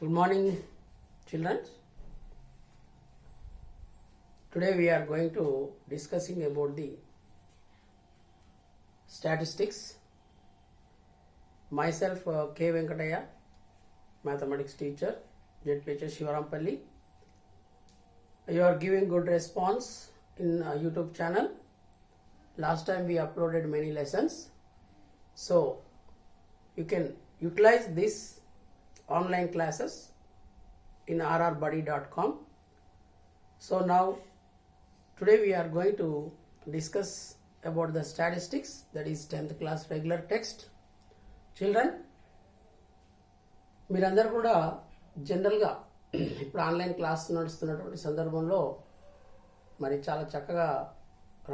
Good morning, children. Today we are going to discussing about the statistics. Myself, K. Venkataya, mathematics teacher, JPH Shivarampalli. You are giving good response in YouTube channel. Last time we uploaded many lessons, so you can utilize this online classes in rrbuddy.com. So now today we are going to discuss about the statistics, that is 10th class regular text. Children, మీరందరూ కూడా జనరల్గా ఇప్పుడు online class నడుస్తున్నటువంటి సందర్భంలో మరి చాలా చక్కగా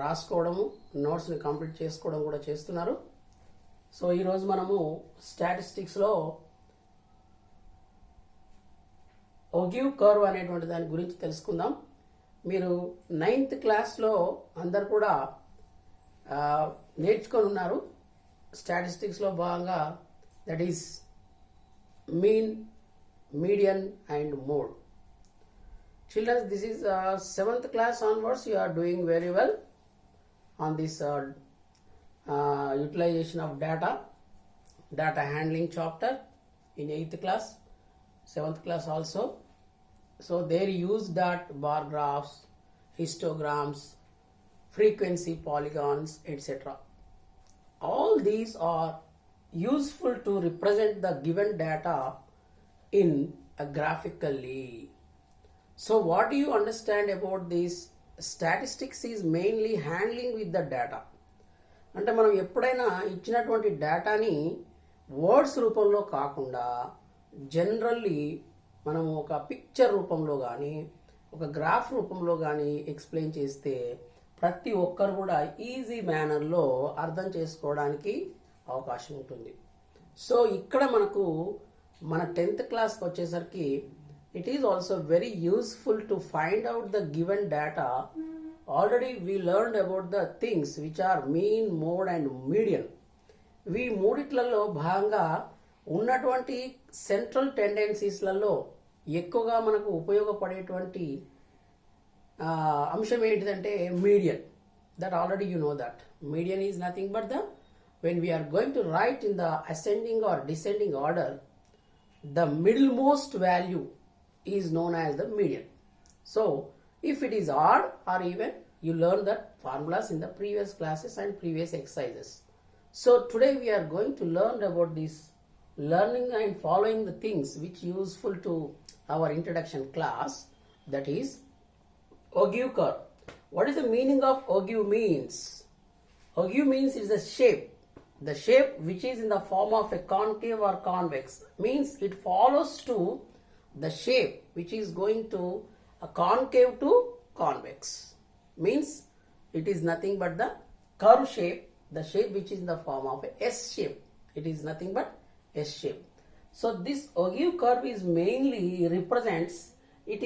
రాసుకోవడము, నోట్స్ని complete చేసుకోవడం కూడా చేస్తున్నారు. సో ఈరోజు మనము స్టాటిస్టిక్స్లో ఒగివ్ కర్వ్ అనేటువంటి దాని గురించి తెలుసుకుందాం. మీరు 9th క్లాస్లో అందరు కూడా నేర్చుకొని ఉన్నారు. స్టాటిస్టిక్స్లో భాగంగా that is mean, median and mode. Children, this is 7th class onwards. You are doing very well on this utilization of data handling chapter in 8th class, 7th class also. So there use that bar graphs, histograms, frequency polygons, etc. All these are useful to represent the given data in a graphically. So what do you understand about this? Statistics is mainly handling with the data. అంటే మనం ఎప్పుడైనా ఇచ్చినటువంటి డేటాని words రూపంలో కాకుండా generally మనము ఒక picture రూపంలో కానీ ఒక గ్రాఫ్ రూపంలో కానీ ఎక్స్ప్లెయిన్ చేస్తే ప్రతి ఒక్కరు కూడా ఈజీ మేనర్లో అర్థం చేసుకోవడానికి అవకాశం ఉంటుంది. సో ఇక్కడ మనకు మన 10th క్లాస్కి వచ్చేసరికి it is also very useful to find out the given data. Already we learned about the things which are mean, mode and median. ఈ మూడిట్లలో భాగంగా ఉన్నటువంటి సెంట్రల్ టెండెన్సీస్లలో ఎక్కువగా మనకు ఉపయోగపడేటువంటి అంశం ఏంటిదంటే median. That already you know that median is nothing but the when we are going to write in the ascending or descending order, the middle most value is known as the median. So if it is odd or even, you learn that formulas in the previous classes and previous exercises. So today we are going to learn about this learning and following the things which useful to our introduction class, that is ogive curve. What is the meaning of ogive means? Ogive means is the shape. The shape which is in the form of a concave or convex, means it follows to the shape which is going to a concave to convex, means it is nothing but the curve shape, the shape which is in the form of a S shape. It is nothing but S shape. So this ogive curve is mainly represents, it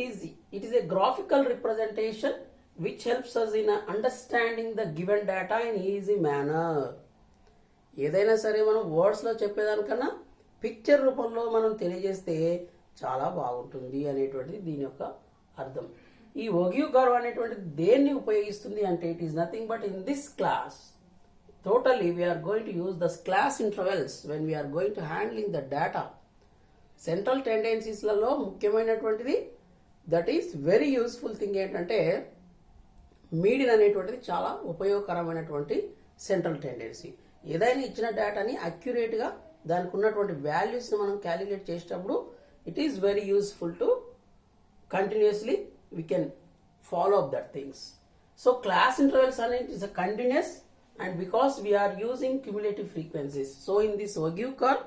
is a graphical representation which helps us in understanding the given data in easy manner. ఏదైనా సరే మనం వర్డ్స్లో చెప్పేదానికన్నా picture రూపంలో మనం తెలియజేస్తే చాలా బాగుంటుంది అనేటువంటిది దీని యొక్క అర్థం. ఈ ఒగివ్ కర్వ్ అనేటువంటిది దేన్ని ఉపయోగిస్తుంది అంటే it is nothing but in this class totally we're going to use the class intervals when we are going to handling the data. Central టెండెన్సీస్లలో ముఖ్యమైనటువంటిది that is very useful thing ఏంటంటే మీడియన్ అనేటువంటిది చాలా ఉపయోగకరమైనటువంటి సెంట్రల్ టెండెన్సీ. ఏదైనా ఇచ్చిన డేటాని అక్యురేట్గా దానికి ఉన్నటువంటి వాల్యూస్ని మనం క్యాలిక్యులేట్ చేసేటప్పుడు it is very useful to continuously we can follow up that things. So class intervals is a continuous, and because we are using cumulative frequencies, so in this ogive curve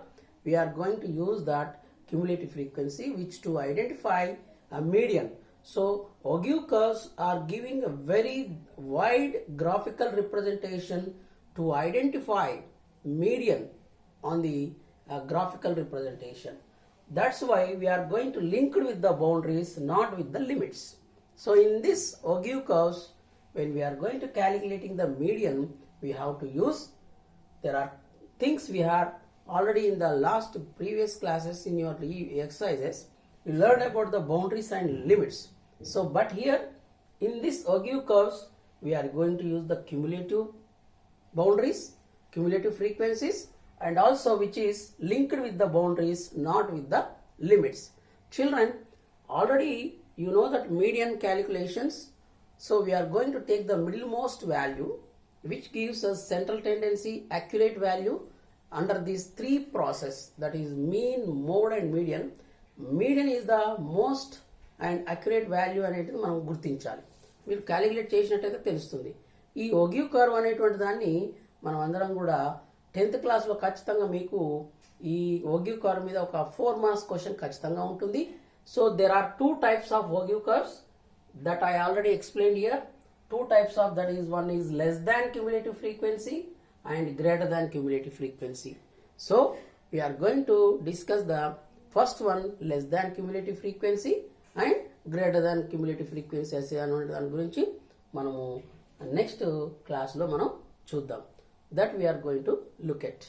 we are going to use that cumulative frequency which to identify a median. So ogive curves are giving a very wide graphical representation to identify median on the graphical representation. That's why we are going to link it with the boundaries, not with the limits. So in this ogive curves, when we are going to calculating the median, we have to use, there are things we have already in the last previous classes in your exercises, you learned about the boundaries and limits. So but here in this Ogive curves we are going to use the cumulative boundaries, cumulative frequencies, and also which is linked with the boundaries, not with the limits. Children, already you know that median calculations. So we are going to take the middlemost value, which gives us central tendency, accurate value under these three process, that is mean, mode and median. Median is the most and accurate value అనేది మనం గుర్తించాలి. మీరు calculate చేసినట్టయితే తెలుస్తుంది. ఈ ఒగివ్ curve అనేటువంటి దాన్ని మనం అందరం కూడా 10th క్లాస్లో ఖచ్చితంగా మీకు ఈ ఒగివ్ కర్వ్ మీద ఒక 4 మార్క్స్ క్వశ్చన్ ఖచ్చితంగా ఉంటుంది. So there are 2 types of ogive curves that I already explained here. 2 types of, that is, one is less than cumulative frequency and greater than cumulative frequency. So we are going to discuss the first one, less than cumulative frequency and greater than cumulative frequency అనే దాని గురించి మనము next క్లాస్లో మనం చూద్దాం. That we are going to look at.